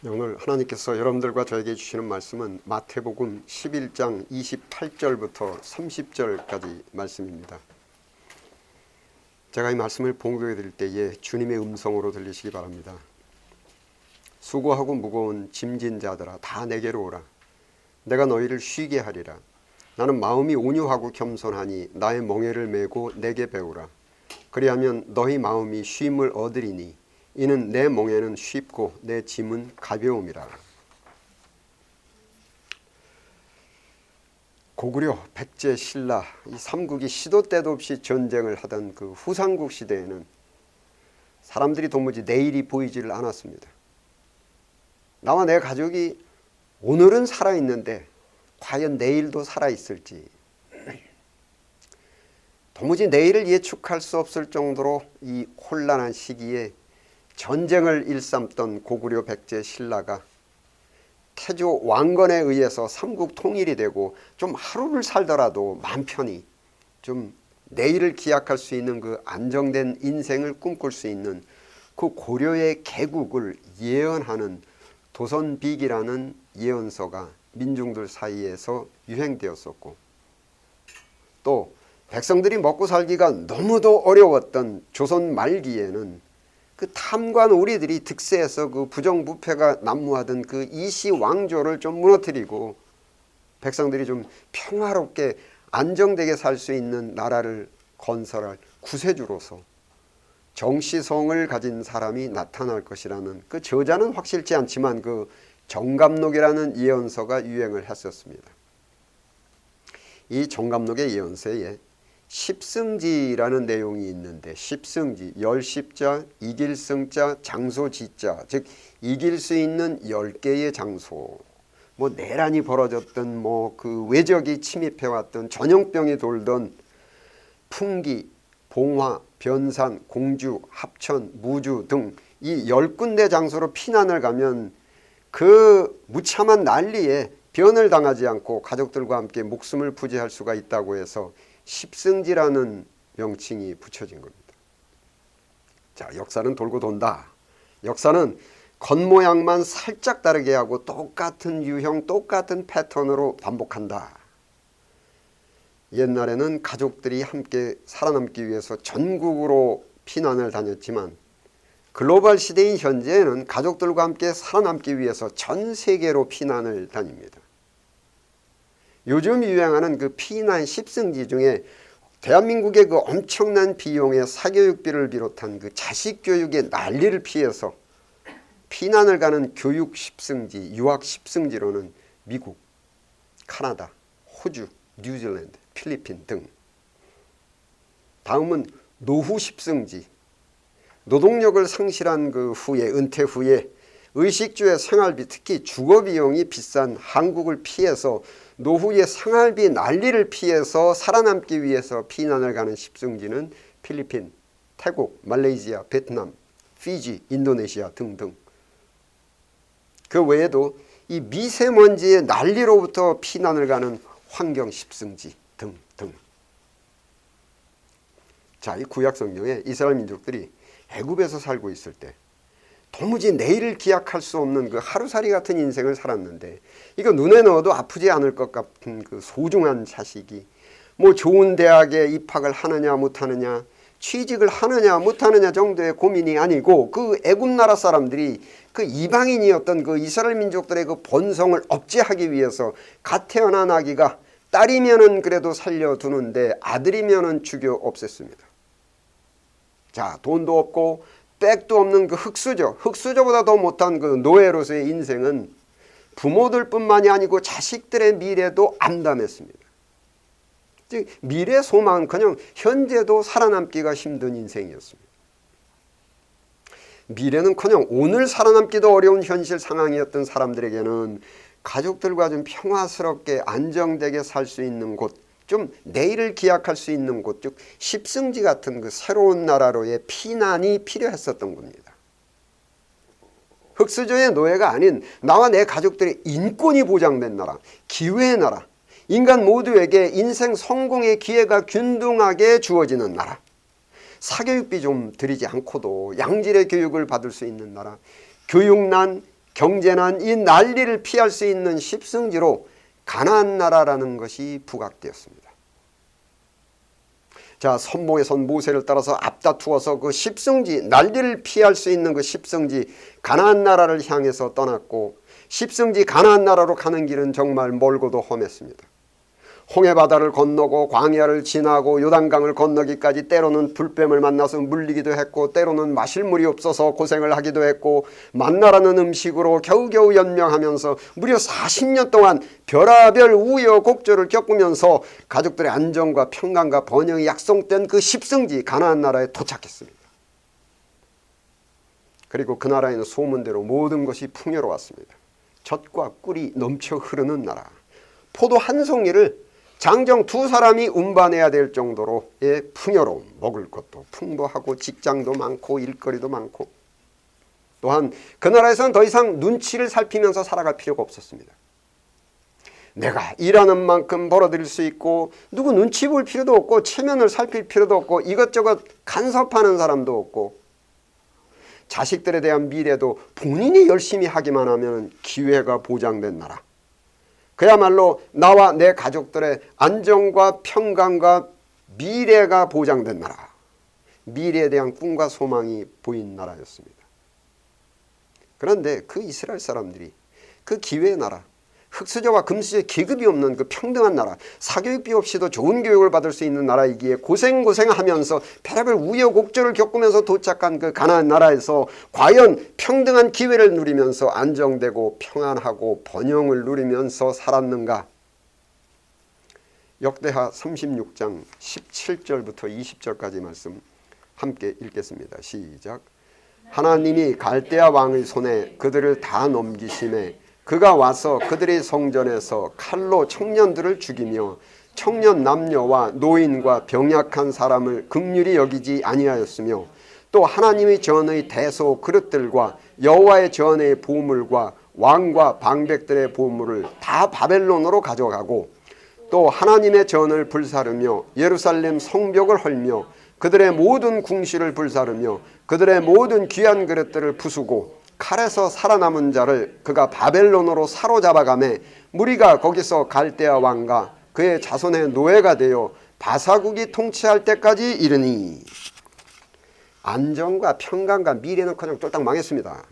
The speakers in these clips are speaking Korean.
오늘 하나님께서 여러분들과 저에게 주시는 말씀은 마태복음 11장 28절부터 30절까지 말씀입니다. 제가 이 말씀을 봉독해 드릴 때에 주님의 음성으로 들리시기 바랍니다. 수고하고 무거운 짐진 자들아 다 내게로 오라. 내가 너희를 쉬게 하리라. 나는 마음이 온유하고 겸손하니 나의 멍에를 메고 내게 배우라. 그리하면 너희 마음이 쉼을 얻으리니 이는 내 멍에는 쉽고 내 짐은 가벼움이라. 고구려, 백제, 신라 이 삼국이 시도 때도 없이 전쟁을 하던 그 후삼국 시대에는 사람들이 도무지 내일이 보이지를 않았습니다. 나와 내 가족이 오늘은 살아있는데 과연 내일도 살아있을지 도무지 내일을 예측할 수 없을 정도로 이 혼란한 시기에 전쟁을 일삼던 고구려, 백제, 신라가 태조 왕건에 의해서 삼국 통일이 되고 좀 하루를 살더라도 맘 편히 좀 내일을 기약할 수 있는 그 안정된 인생을 꿈꿀 수 있는 그 고려의 개국을 예언하는 도선비기라는 예언서가 민중들 사이에서 유행되었었고, 또 백성들이 먹고 살기가 너무도 어려웠던 조선 말기에는 그 탐관 우리들이 득세해서 그 부정부패가 난무하던 그 이시 왕조를 좀 무너뜨리고 백성들이 좀 평화롭게 안정되게 살 수 있는 나라를 건설할 구세주로서 정시성을 가진 사람이 나타날 것이라는 그 저자는 확실치 않지만 그 정감록이라는 예언서가 유행을 했었습니다. 이 정감록의 예언서에 십승지라는 내용이 있는데, 십승지, 열십자, 이길승자, 장소지자, 즉 이길 수 있는 10개의 장소, 뭐 내란이 벌어졌던 뭐 그 외적이 침입해왔던 전염병이 돌던 풍기, 봉화, 변산, 공주, 합천, 무주 등 이 10군데 장소로 피난을 가면 그 무참한 난리에 변을 당하지 않고 가족들과 함께 목숨을 부지할 수가 있다고 해서 십승지라는 명칭이 붙여진 겁니다. 자, 역사는 돌고 돈다. 역사는 겉모양만 살짝 다르게 하고 똑같은 유형, 똑같은 패턴으로 반복한다. 옛날에는 가족들이 함께 살아남기 위해서 전국으로 피난을 다녔지만 글로벌 시대인 현재에는 가족들과 함께 살아남기 위해서 전 세계로 피난을 다닙니다. 요즘 유행하는 그 피난 십승지 중에 대한민국의 그 엄청난 비용의 사교육비를 비롯한 그 자식 교육의 난리를 피해서 피난을 가는 교육 십승지, 유학 십승지로는 미국, 카나다, 호주, 뉴질랜드, 필리핀 등. 다음은 노후 십승지. 노동력을 상실한 그 후에, 은퇴 후에 의식주의 생활비, 특히 주거비용이 비싼 한국을 피해서 노후의 생활비 난리를 피해서 살아남기 위해서 피난을 가는 십승지는 필리핀, 태국, 말레이시아, 베트남, 피지, 인도네시아 등등. 그 외에도 이 미세먼지의 난리로부터 피난을 가는 환경 십승지 등등. 자, 이 구약 성경에 이스라엘 민족들이 애굽에서 살고 있을 때 도무지 내일을 기약할 수 없는 그 하루살이 같은 인생을 살았는데, 이거 눈에 넣어도 아프지 않을 것 같은 그 소중한 자식이 뭐 좋은 대학에 입학을 하느냐 못하느냐, 취직을 하느냐 못하느냐 정도의 고민이 아니고, 그 애굽 나라 사람들이 그 이방인이었던 그 이스라엘 민족들의 그 본성을 억제하기 위해서 갓 태어난 아기가 딸이면은 그래도 살려두는데 아들이면은 죽여 없앴습니다. 자, 돈도 없고 백도 없는 그 흙수저, 흙수저보다 더 못한 그 노예로서의 인생은 부모들뿐만이 아니고 자식들의 미래도 암담했습니다. 즉 미래 소망은커녕 현재도 살아남기가 힘든 인생이었습니다. 미래는커녕 오늘 살아남기도 어려운 현실 상황이었던 사람들에게는 가족들과 좀 평화스럽게 안정되게 살 수 있는 곳, 좀 내일을 기약할 수 있는 곳, 즉 십승지 같은 그 새로운 나라로의 피난이 필요했었던 겁니다. 흙수저의 노예가 아닌 나와 내 가족들의 인권이 보장된 나라, 기회의 나라, 인간 모두에게 인생 성공의 기회가 균등하게 주어지는 나라, 사교육비 좀 들이지 않고도 양질의 교육을 받을 수 있는 나라, 교육난, 경제난 이 난리를 피할 수 있는 십승지로 가나안 나라라는 것이 부각되었습니다. 자, 선봉에 선 모세를 따라서 앞다투어서 그 십승지, 난리를 피할 수 있는 그 십승지 가나안 나라를 향해서 떠났고, 십승지 가나안 나라로 가는 길은 정말 멀고도 험했습니다. 홍해바다를 건너고 광야를 지나고 요단강을 건너기까지 때로는 불뱀을 만나서 물리기도 했고, 때로는 마실 물이 없어서 고생을 하기도 했고, 만나라는 음식으로 겨우겨우 연명하면서 무려 40년 동안 별하별 우여곡절을 겪으면서 가족들의 안정과 평강과 번영이 약속된 그 십승지 가나안 나라에 도착했습니다. 그리고 그 나라에는 소문대로 모든 것이 풍요로웠습니다. 젖과 꿀이 넘쳐 흐르는 나라, 포도 한 송이를 장정 두 사람이 운반해야 될 정도로의 풍요로움, 먹을 것도 풍부하고 직장도 많고 일거리도 많고, 또한 그 나라에서는 더 이상 눈치를 살피면서 살아갈 필요가 없었습니다. 내가 일하는 만큼 벌어들일 수 있고, 누구 눈치 볼 필요도 없고, 체면을 살필 필요도 없고, 이것저것 간섭하는 사람도 없고, 자식들에 대한 미래도 본인이 열심히 하기만 하면 기회가 보장된 나라, 그야말로 나와 내 가족들의 안정과 평강과 미래가 보장된 나라, 미래에 대한 꿈과 소망이 보인 나라였습니다. 그런데 그 이스라엘 사람들이 그 기회의 나라, 흑수저와 금수저 계급이 없는 그 평등한 나라, 사교육비 없이도 좋은 교육을 받을 수 있는 나라이기에 고생하면서 별의별 우여곡절을 겪으면서 도착한 그 가나안 나라에서 과연 평등한 기회를 누리면서 안정되고 평안하고 번영을 누리면서 살았는가? 역대하 36장 17절부터 20절까지 말씀 함께 읽겠습니다. 시작. 하나님이 갈대아 왕의 손에 그들을 다 넘기심에 그가 와서 그들의 성전에서 칼로 청년들을 죽이며 청년 남녀와 노인과 병약한 사람을 긍휼히 여기지 아니하였으며, 또 하나님의 전의 대소 그릇들과 여호와의 전의 보물과 왕과 방백들의 보물을 다 바벨론으로 가져가고, 또 하나님의 전을 불사르며 예루살렘 성벽을 헐며 그들의 모든 궁실을 불사르며 그들의 모든 귀한 그릇들을 부수고, 칼에서 살아남은 자를 그가 바벨론으로 사로잡아가매 무리가 거기서 갈대아 왕과 그의 자손의 노예가 되어 바사국이 통치할 때까지 이르니. 안정과 평강과 미래는 그냥 쫄딱 망했습니다.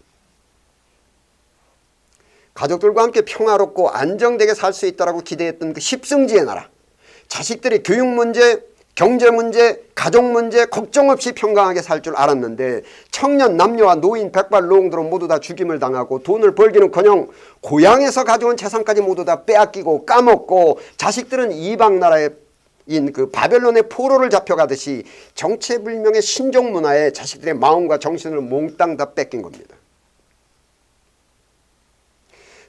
가족들과 함께 평화롭고 안정되게 살 수 있다고 기대했던 그 십승지의 나라, 자식들의 교육 문제, 경제 문제, 가족 문제 걱정 없이 평강하게 살 줄 알았는데, 청년 남녀와 노인 백발 노홍들은 모두 다 죽임을 당하고 돈을 벌기는커녕 고향에서 가져온 재산까지 모두 다 빼앗기고 까먹고, 자식들은 이방 나라인 그 바벨론의 포로를 잡혀가듯이 정체불명의 신종 문화에 자식들의 마음과 정신을 몽땅 다 뺏긴 겁니다.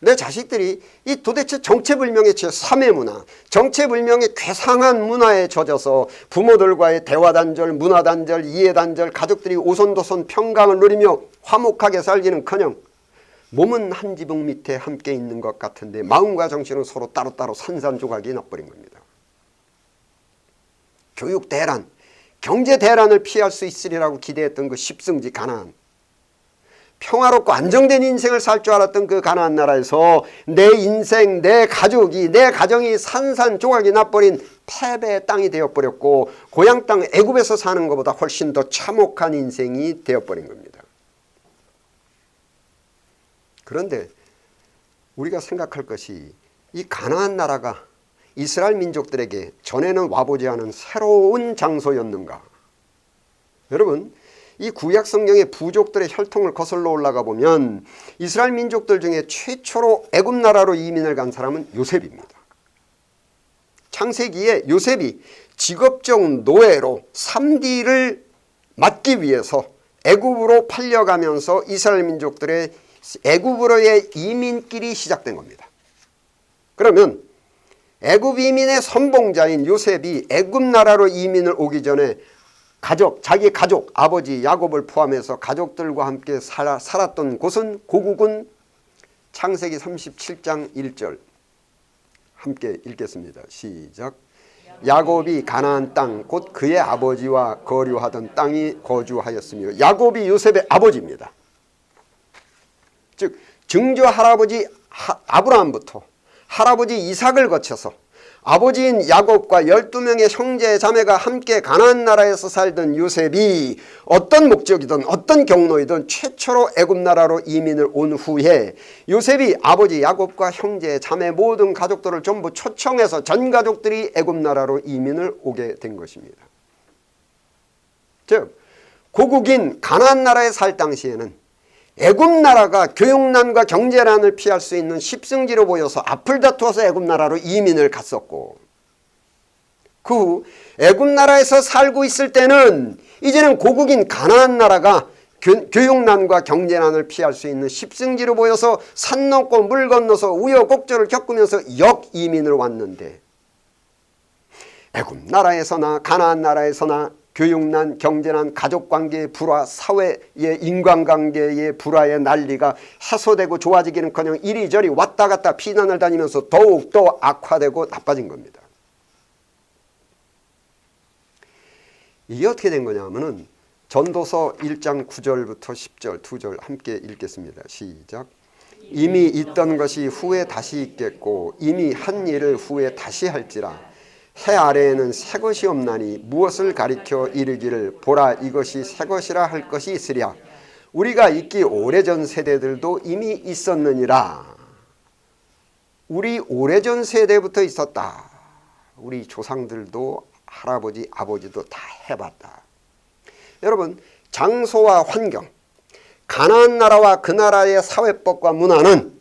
내 자식들이 이 도대체 정체불명의 제3의 문화, 정체불명의 괴상한 문화에 젖어서 부모들과의 대화단절, 문화단절, 이해단절, 가족들이 오손도손 평강을 누리며 화목하게 살기는커녕 몸은 한 지붕 밑에 함께 있는 것 같은데 마음과 정신은 서로 따로따로 산산조각이 나버린 겁니다. 교육 대란, 경제 대란을 피할 수 있으리라고 기대했던 그 십승지 가나안, 평화롭고 안정된 인생을 살 줄 알았던 그 가나안 나라에서 내 인생, 내 가족이, 내 가정이 산산조각이 나버린 패배의 땅이 되어버렸고, 고향 땅 애굽에서 사는 것보다 훨씬 더 참혹한 인생이 되어버린 겁니다. 그런데 우리가 생각할 것이, 이 가나안 나라가 이스라엘 민족들에게 전에는 와보지 않은 새로운 장소였는가? 여러분, 이 구약 성경의 부족들의 혈통을 거슬러 올라가 보면 이스라엘 민족들 중에 최초로 애굽 나라로 이민을 간 사람은 요셉입니다. 창세기에 요셉이 직업적 노예로 3D를 맡기 위해서 애굽으로 팔려가면서 이스라엘 민족들의 애굽으로의 이민길이 시작된 겁니다. 그러면 애굽 이민의 선봉자인 요셉이 애굽 나라로 이민을 오기 전에 자기 가족, 아버지 야곱을 포함해서 가족들과 함께 살았던 곳은 고국은 창세기 37장 1절 함께 읽겠습니다. 시작. 야곱이 가나안 땅 곧 그의 아버지와 거류하던 땅이 거주하였으며, 야곱이 요셉의 아버지입니다. 즉 증조 할아버지 아브라함부터 할아버지 이삭을 거쳐서 아버지인 야곱과 12명의 형제 자매가 함께 가나안 나라에서 살던 요셉이 어떤 목적이든 어떤 경로이든 최초로 애굽 나라로 이민을 온 후에 요셉이 아버지 야곱과 형제 자매 모든 가족들을 전부 초청해서 전 가족들이 애굽 나라로 이민을 오게 된 것입니다. 즉 고국인 가나안 나라에 살 당시에는 애굽 나라가 교육난과 경제난을 피할 수 있는 십승지로 보여서 앞을 다투어서 애굽 나라로 이민을 갔었고, 그 후 애굽 나라에서 살고 있을 때는 이제는 고국인 가나안 나라가 교육난과 경제난을 피할 수 있는 십승지로 보여서 산 넘고 물 건너서 우여곡절을 겪으면서 역이민을 왔는데, 애굽 나라에서나 가나안 나라에서나 교육난, 경제난, 가족관계의 불화, 사회의 인간관계의 불화의 난리가 해소되고 좋아지기는커녕 이리저리 왔다 갔다 피난을 다니면서 더욱더 악화되고 나빠진 겁니다. 이게 어떻게 된 거냐 하면은 전도서 1장 9절부터 10절 2절 함께 읽겠습니다. 시작. 이미 있던 것이 후에 다시 있겠고 이미 한 일을 후에 다시 할지라. 해 아래에는 새 것이 없나니 무엇을 가리켜 이르기를 보라 이것이 새 것이라 할 것이 있으랴. 우리가 있기 오래전 세대들도 이미 있었느니라. 우리 오래전 세대부터 있었다. 우리 조상들도 할아버지 아버지도 다 해봤다. 여러분, 장소와 환경, 가나안 나라와 그 나라의 사회법과 문화는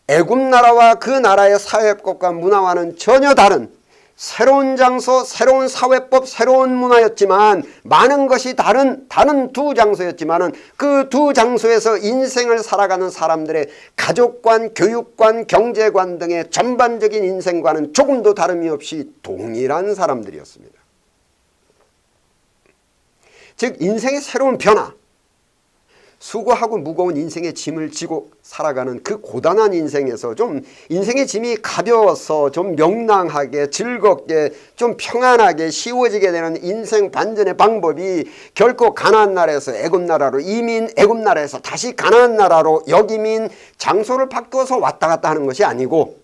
애굽 나라와 그 나라의 사회법과 문화와는 전혀 다른 새로운 장소, 새로운 사회법, 새로운 문화였지만 많은 것이 다른 두 장소였지만은 그 두 장소에서 인생을 살아가는 사람들의 가족관, 교육관, 경제관 등의 전반적인 인생과는 조금도 다름이 없이 동일한 사람들이었습니다. 즉 인생의 새로운 변화, 수고하고 무거운 인생의 짐을 지고 살아가는 그 고단한 인생에서 좀 인생의 짐이 가벼워서 좀 명랑하게 즐겁게 좀 평안하게 쉬워지게 되는 인생 반전의 방법이 결코 가나안 나라에서 애굽 나라로 이민, 애굽 나라에서 다시 가나안 나라로 역이민, 장소를 바꾸어서 왔다 갔다 하는 것이 아니고,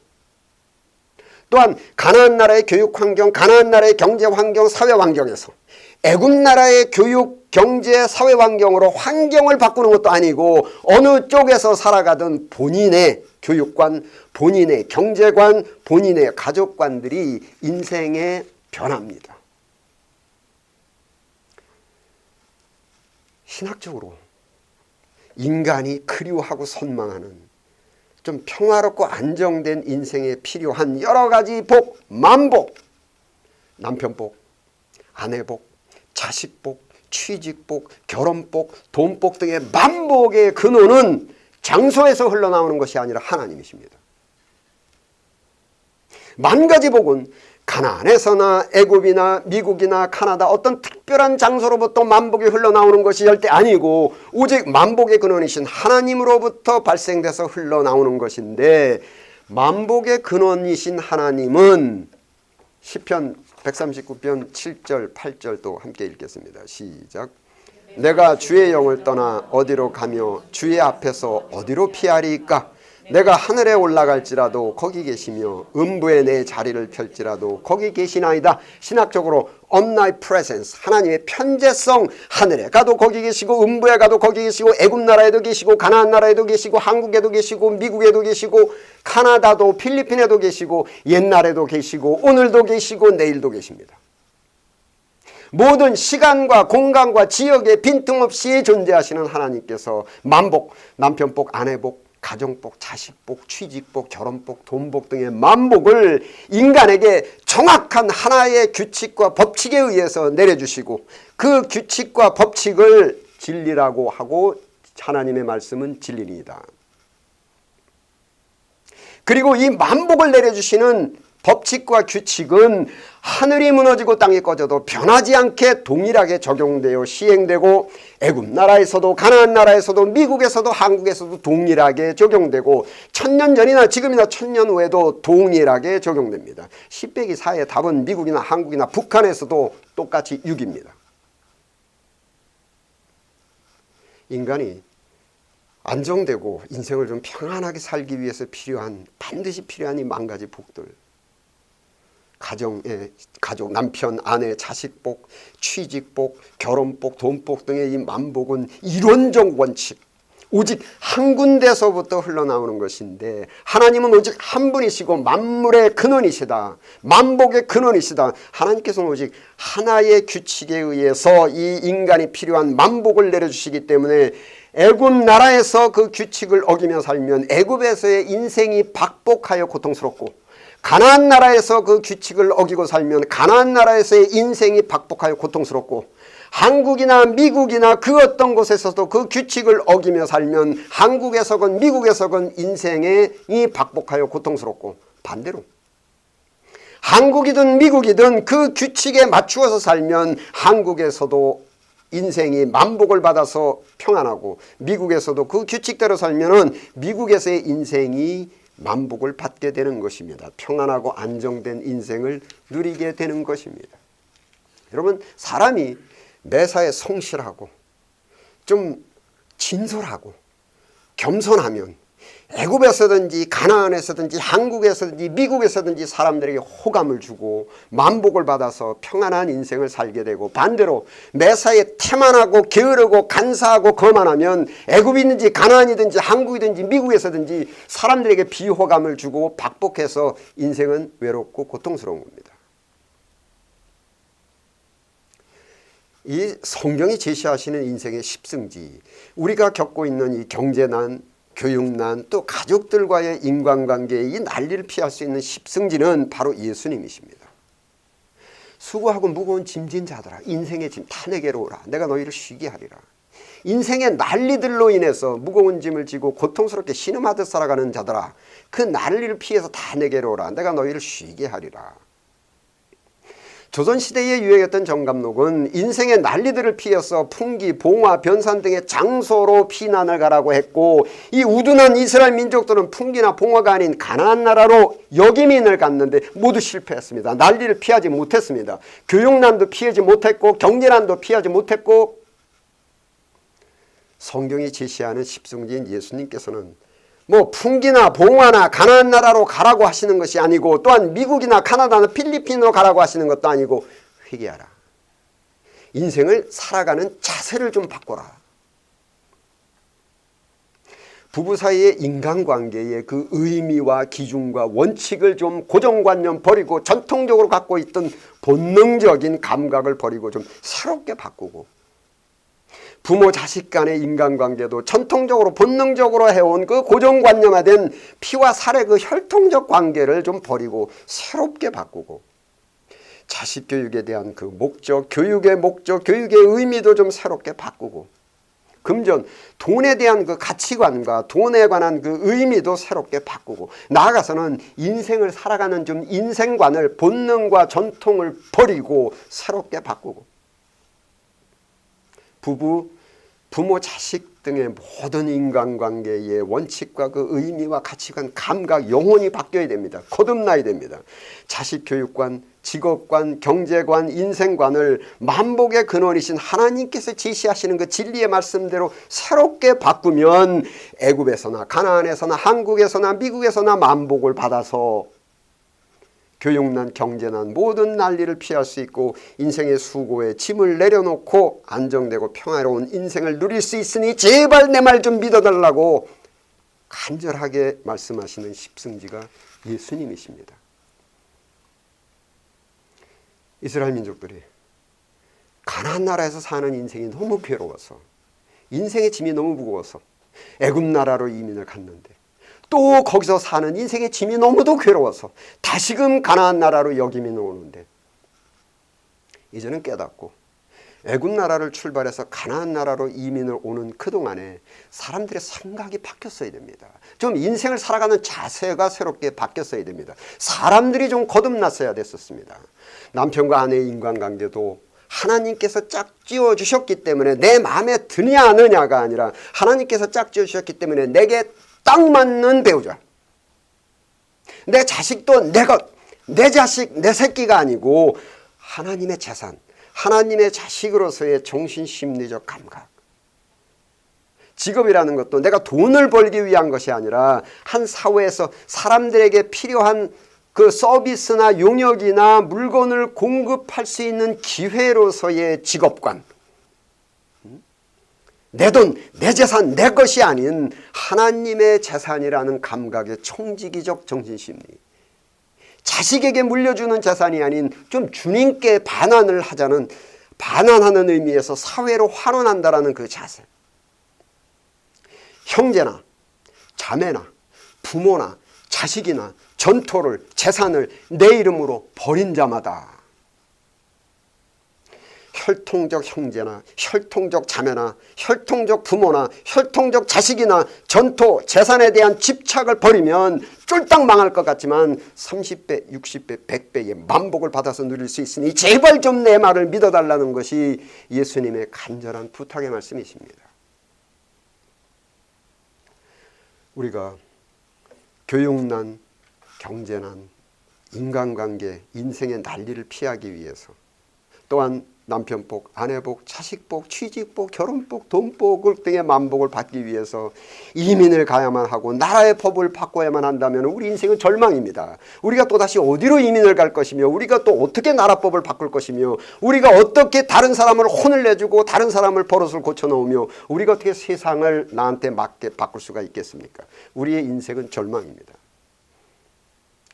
또한 가나안 나라의 교육 환경, 가나안 나라의 경제 환경, 사회 환경에서 애굽 나라의 교육, 경제, 사회 환경으로 환경을 바꾸는 것도 아니고 어느 쪽에서 살아가든 본인의 교육관, 본인의 경제관, 본인의 가족관들이 인생의 변화입니다. 신학적으로 인간이 그리워하고 선망하는 좀 평화롭고 안정된 인생에 필요한 여러 가지 복, 만복, 남편복, 아내복, 자식복, 취직복, 결혼복, 돈복 등의 만복의 근원은 장소에서 흘러나오는 것이 아니라 하나님이십니다. 만 가지 복은 가나안에서나 애굽이나 미국이나 카나다 어떤 특별한 장소로부터 만복이 흘러나오는 것이 절대 아니고 오직 만복의 근원이신 하나님으로부터 발생돼서 흘러나오는 것인데, 만복의 근원이신 하나님은 시편 139편 7절 8절도 함께 읽겠습니다. 시작. 내가 주의 영을 떠나 어디로 가며 주의 앞에서 어디로 피하리이까? 내가 하늘에 올라갈지라도 거기 계시며 음부에 내 자리를 펼지라도 거기 계시나이다. 신학적으로 omnipresence, 하나님의 편재성, 하늘에 가도 거기 계시고 음부에 가도 거기 계시고 애굽 나라에도 계시고 가나안 나라에도 계시고 한국에도 계시고 미국에도 계시고 카나다도 필리핀에도 계시고 옛날에도 계시고 오늘도 계시고 내일도 계십니다. 모든 시간과 공간과 지역에 빈틈없이 존재하시는 하나님께서 만복, 남편복, 아내복, 가정복, 자식복, 취직복, 결혼복, 돈복 등의 만복을 인간에게 정확한 하나의 규칙과 법칙에 의해서 내려주시고 그 규칙과 법칙을 진리라고 하고 하나님의 말씀은 진리입니다. 그리고 이 만복을 내려주시는 법칙과 규칙은 하늘이 무너지고 땅이 꺼져도 변하지 않게 동일하게 적용되어 시행되고 애굽 나라에서도 가나안 나라에서도 미국에서도 한국에서도 동일하게 적용되고 1000년 전이나 지금이나 1000년 후에도 동일하게 적용됩니다. 10 빼기 4의 답은 미국이나 한국이나 북한에서도 똑같이 6입니다. 인간이 안정되고 인생을 좀 평안하게 살기 위해서 반드시 필요한 이 10가지 복들, 가족, 남편, 아내, 자식복, 취직복, 결혼복, 돈복 등의 이 만복은 이론적 원칙, 오직 한 군데서부터 흘러나오는 것인데, 하나님은 오직 한 분이시고 만물의 근원이시다, 만복의 근원이시다. 하나님께서는 오직 하나의 규칙에 의해서 이 인간이 필요한 만복을 내려주시기 때문에 애굽 나라에서 그 규칙을 어기며 살면 애굽에서의 인생이 박복하여 고통스럽고, 가나안 나라에서 그 규칙을 어기고 살면 가나안 나라에서의 인생이 박복하여 고통스럽고, 한국이나 미국이나 그 어떤 곳에서도 그 규칙을 어기며 살면 한국에서건 미국에서건 인생이 박복하여 고통스럽고, 반대로 한국이든 미국이든 그 규칙에 맞추어서 살면 한국에서도 인생이 만복을 받아서 평안하고, 미국에서도 그 규칙대로 살면은 미국에서의 인생이 만복을 받게 되는 것입니다. 평안하고 안정된 인생을 누리게 되는 것입니다. 여러분, 사람이 매사에 성실하고 좀 진솔하고 겸손하면 애굽에서든지 가나안에서든지 한국에서든지 미국에서든지 사람들에게 호감을 주고 만복을 받아서 평안한 인생을 살게 되고, 반대로 매사에 태만하고 게으르고 간사하고 거만하면 애굽이든지 가나안이든지 한국이든지 미국에서든지 사람들에게 비호감을 주고 박복해서 인생은 외롭고 고통스러운 겁니다. 이 성경이 제시하시는 인생의 십승지, 우리가 겪고 있는 이 경제난, 교육난, 또 가족들과의 인간관계의 이 난리를 피할 수 있는 십승지는 바로 예수님이십니다. 수고하고 무거운 짐진 자들아, 인생의 짐 다 내게로 오라, 내가 너희를 쉬게 하리라. 인생의 난리들로 인해서 무거운 짐을 지고 고통스럽게 신음하듯 살아가는 자들아, 그 난리를 피해서 다 내게로 오라, 내가 너희를 쉬게 하리라. 조선시대에 유행했던 정감록은 인생의 난리들을 피해서 풍기, 봉화, 변산 등의 장소로 피난을 가라고 했고, 이 우둔한 이스라엘 민족들은 풍기나 봉화가 아닌 가나안 나라로 역이민을 갔는데 모두 실패했습니다. 난리를 피하지 못했습니다. 교육난도 피하지 못했고 경제난도 피하지 못했고, 성경이 제시하는 십승지인 예수님께서는 뭐 풍기나 봉화나 가나안 나라로 가라고 하시는 것이 아니고, 또한 미국이나 카나다나 필리핀으로 가라고 하시는 것도 아니고, 회개하라. 인생을 살아가는 자세를 좀 바꿔라. 부부 사이의 인간관계의 그 의미와 기준과 원칙을 좀 고정관념 버리고 전통적으로 갖고 있던 본능적인 감각을 버리고 좀 새롭게 바꾸고, 부모 자식 간의 인간관계도 전통적으로 본능적으로 해온 그 고정관념화된 피와 살의 그 혈통적 관계를 좀 버리고 새롭게 바꾸고, 자식 교육에 대한 그 목적, 교육의 목적, 교육의 의미도 좀 새롭게 바꾸고, 금전, 돈에 대한 그 가치관과 돈에 관한 그 의미도 새롭게 바꾸고, 나아가서는 인생을 살아가는 좀 인생관을, 본능과 전통을 버리고 새롭게 바꾸고, 부모, 자식 등의 모든 인간관계의 원칙과 그 의미와 가치관, 감각, 영혼이 바뀌어야 됩니다. 거듭나야 됩니다. 자식 교육관, 직업관, 경제관, 인생관을 만복의 근원이신 하나님께서 제시하시는 그 진리의 말씀대로 새롭게 바꾸면 애굽에서나 가나안에서나 한국에서나 미국에서나 만복을 받아서 교육난, 경제난 모든 난리를 피할 수 있고, 인생의 수고에 짐을 내려놓고 안정되고 평화로운 인생을 누릴 수 있으니 제발 내 말 좀 믿어달라고 간절하게 말씀하시는 십승지가 예수님이십니다. 이스라엘 민족들이 가나안 나라에서 사는 인생이 너무 괴로워서, 인생의 짐이 너무 무거워서 애굽 나라로 이민을 갔는데, 또 거기서 사는 인생의 짐이 너무도 괴로워서 다시금 가나안 나라로 역이민을 오는데, 이제는 깨닫고 애굽 나라를 출발해서 가나안 나라로 이민을 오는 그동안에 사람들의 생각이 바뀌었어야 됩니다. 좀 인생을 살아가는 자세가 새롭게 바뀌었어야 됩니다. 사람들이 좀 거듭났어야 됐었습니다. 남편과 아내의 인간관계도 하나님께서 짝지어 주셨기 때문에 내 마음에 드냐 안 드냐가 아니라, 하나님께서 짝지어 주셨기 때문에 내게 딱 맞는 배우자, 내 자식도 내 것, 내 자식, 내 새끼가 아니고 하나님의 재산, 하나님의 자식으로서의 정신심리적 감각, 직업이라는 것도 내가 돈을 벌기 위한 것이 아니라 한 사회에서 사람들에게 필요한 그 서비스나 용역이나 물건을 공급할 수 있는 기회로서의 직업관, 내 돈, 내 재산, 내 것이 아닌 하나님의 재산이라는 감각의 총지기적 정신심리, 자식에게 물려주는 재산이 아닌 좀 주님께 반환을 하자는, 반환하는 의미에서 사회로 환원한다라는 그 자세, 형제나 자매나 부모나 자식이나 전토를, 재산을 내 이름으로 버린 자마다 혈통적 형제나 혈통적 자매나 혈통적 부모나 혈통적 자식이나 전토, 재산에 대한 집착을 버리면 쫄딱 망할 것 같지만 30배, 60배, 100배의 만복을 받아서 누릴 수 있으니 제발 좀 내 말을 믿어달라는 것이 예수님의 간절한 부탁의 말씀이십니다. 우리가 교육난, 경제난, 인간관계, 인생의 난리를 피하기 위해서, 또한 남편복, 아내복, 자식복, 취직복, 결혼복, 돈복 등의 만복을 받기 위해서 이민을 가야만 하고 나라의 법을 바꿔야만 한다면 우리 인생은 절망입니다. 우리가 또다시 어디로 이민을 갈 것이며, 우리가 또 어떻게 나라법을 바꿀 것이며, 우리가 어떻게 다른 사람을 혼을 내주고 다른 사람을 버릇을 고쳐놓으며, 우리가 어떻게 세상을 나한테 맞게 바꿀 수가 있겠습니까? 우리의 인생은 절망입니다.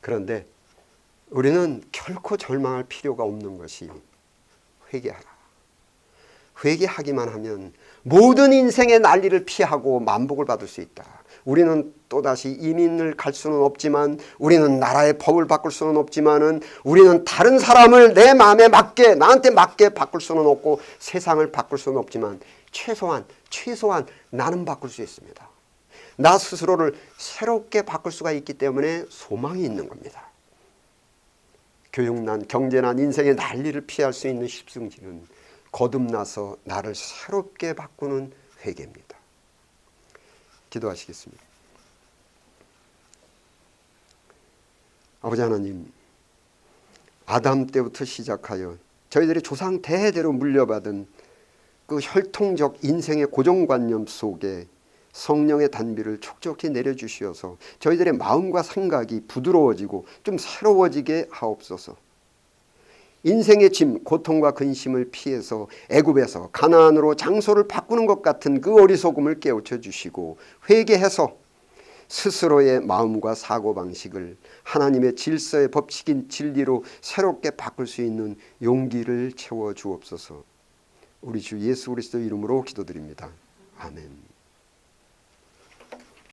그런데 우리는 결코 절망할 필요가 없는 것이 회개하라. 회개하기만 하면 모든 인생의 난리를 피하고 만복을 받을 수 있다. 우리는 또다시 이민을 갈 수는 없지만, 우리는 나라의 법을 바꿀 수는 없지만은, 우리는 다른 사람을 내 마음에 맞게, 나한테 맞게 바꿀 수는 없고 세상을 바꿀 수는 없지만 최소한 나는 바꿀 수 있습니다. 나 스스로를 새롭게 바꿀 수가 있기 때문에 소망이 있는 겁니다. 교육난, 경제난, 인생의 난리를 피할 수 있는 십승지는 거듭나서 나를 새롭게 바꾸는 회개입니다. 기도하시겠습니다. 아버지 하나님, 아담 때부터 시작하여 저희들의 조상 대대로 물려받은 그 혈통적 인생의 고정관념 속에 성령의 단비를 촉촉히 내려주시어서 저희들의 마음과 생각이 부드러워지고 좀 새로워지게 하옵소서. 인생의 짐, 고통과 근심을 피해서 애굽에서 가나안으로 장소를 바꾸는 것 같은 그 어리석음을 깨우쳐 주시고, 회개해서 스스로의 마음과 사고방식을 하나님의 질서의 법칙인 진리로 새롭게 바꿀 수 있는 용기를 채워 주옵소서. 우리 주 예수 그리스도 이름으로 기도드립니다. 아멘.